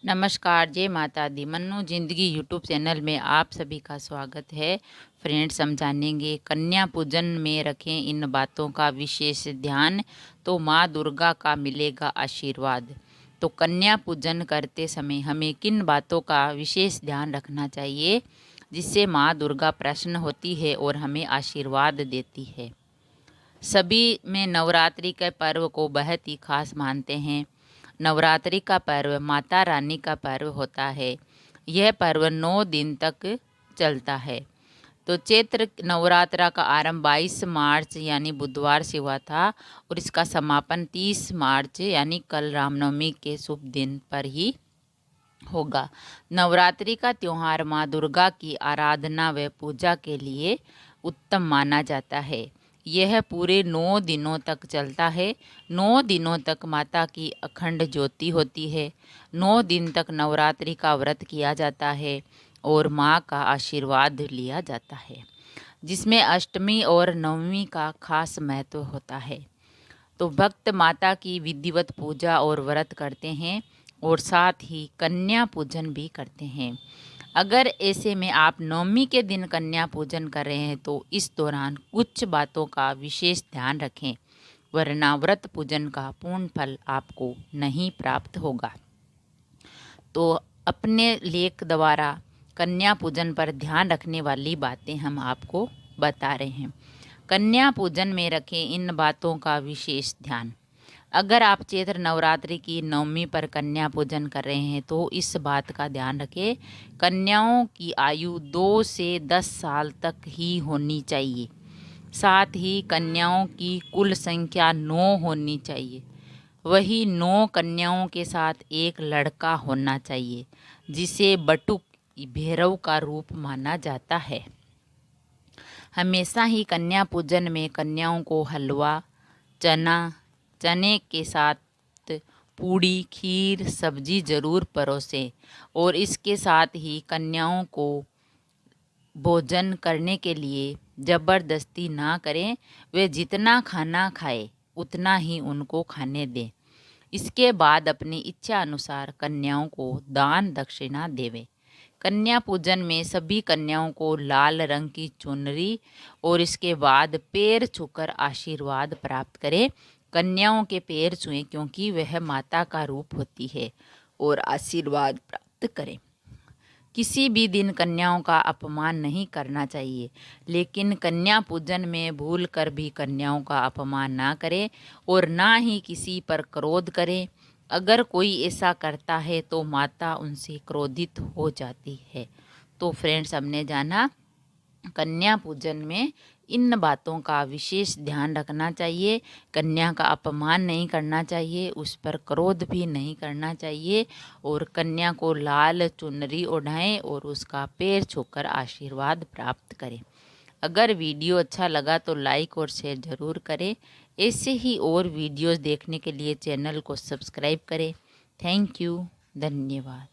नमस्कार, जय माता दी। मन्नू ज़िंदगी यूट्यूब चैनल में आप सभी का स्वागत है। फ्रेंड्स, हम जानेंगे कन्या पूजन में रखें इन बातों का विशेष ध्यान तो माँ दुर्गा का मिलेगा आशीर्वाद। तो कन्या पूजन करते समय हमें किन बातों का विशेष ध्यान रखना चाहिए जिससे माँ दुर्गा प्रसन्न होती है और हमें आशीर्वाद देती है। सभी में नवरात्रि के पर्व को बहुत ही खास मानते हैं। नवरात्रि का पर्व माता रानी का पर्व होता है। यह पर्व 9 दिन तक चलता है। तो चैत्र नवरात्रा का आरंभ 22 मार्च यानी बुधवार से हुआ था और इसका समापन 30 मार्च यानी कल रामनवमी के शुभ दिन पर ही होगा। नवरात्रि का त्योहार माँ दुर्गा की आराधना व पूजा के लिए उत्तम माना जाता है। यह पूरे 9 दिनों तक चलता है। 9 दिनों तक माता की अखंड ज्योति होती है। 9 दिन तक नवरात्रि का व्रत किया जाता है और माँ का आशीर्वाद लिया जाता है, जिसमें अष्टमी और नवमी का खास महत्व होता है। तो भक्त माता की विधिवत पूजा और व्रत करते हैं और साथ ही कन्या पूजन भी करते हैं। अगर ऐसे में आप नवमी के दिन कन्या पूजन कर रहे हैं तो इस दौरान कुछ बातों का विशेष ध्यान रखें, वरना व्रत पूजन का पूर्ण फल आपको नहीं प्राप्त होगा। तो अपने लेख द्वारा कन्या पूजन पर ध्यान रखने वाली बातें हम आपको बता रहे हैं। कन्या पूजन में रखें इन बातों का विशेष ध्यान। अगर आप चैत्र नवरात्रि की नवमी पर कन्या पूजन कर रहे हैं तो इस बात का ध्यान रखें, कन्याओं की आयु 2 से 10 साल तक ही होनी चाहिए। साथ ही कन्याओं की कुल संख्या 9 होनी चाहिए। वही 9 कन्याओं के साथ एक लड़का होना चाहिए, जिसे बटुक भैरव का रूप माना जाता है। हमेशा ही कन्या पूजन में कन्याओं को हलवा, चने के साथ पूड़ी, खीर, सब्जी जरूर परोसें और इसके साथ ही कन्याओं को भोजन करने के लिए ज़बरदस्ती ना करें। वे जितना खाना खाए उतना ही उनको खाने दें। इसके बाद अपनी इच्छा अनुसार कन्याओं को दान दक्षिणा देवें। कन्या पूजन में सभी कन्याओं को लाल रंग की चुनरी और इसके बाद पैर छूकर आशीर्वाद प्राप्त करें। कन्याओं के पैर छुएं क्योंकि वह माता का रूप होती है और आशीर्वाद प्राप्त करें। किसी भी दिन कन्याओं का अपमान नहीं करना चाहिए, लेकिन कन्या पूजन में भूल कर भी कन्याओं का अपमान ना करें और ना ही किसी पर क्रोध करें। अगर कोई ऐसा करता है तो माता उनसे क्रोधित हो जाती है। तो फ्रेंड्स, हमने जाना कन्या पूजन में इन बातों का विशेष ध्यान रखना चाहिए। कन्या का अपमान नहीं करना चाहिए, उस पर क्रोध भी नहीं करना चाहिए और कन्या को लाल चुनरी ओढ़ाएं और उसका पैर छूकर आशीर्वाद प्राप्त करें। अगर वीडियो अच्छा लगा तो लाइक और शेयर ज़रूर करें। ऐसे ही और वीडियोस देखने के लिए चैनल को सब्सक्राइब करें। Thank you. धन्यवाद।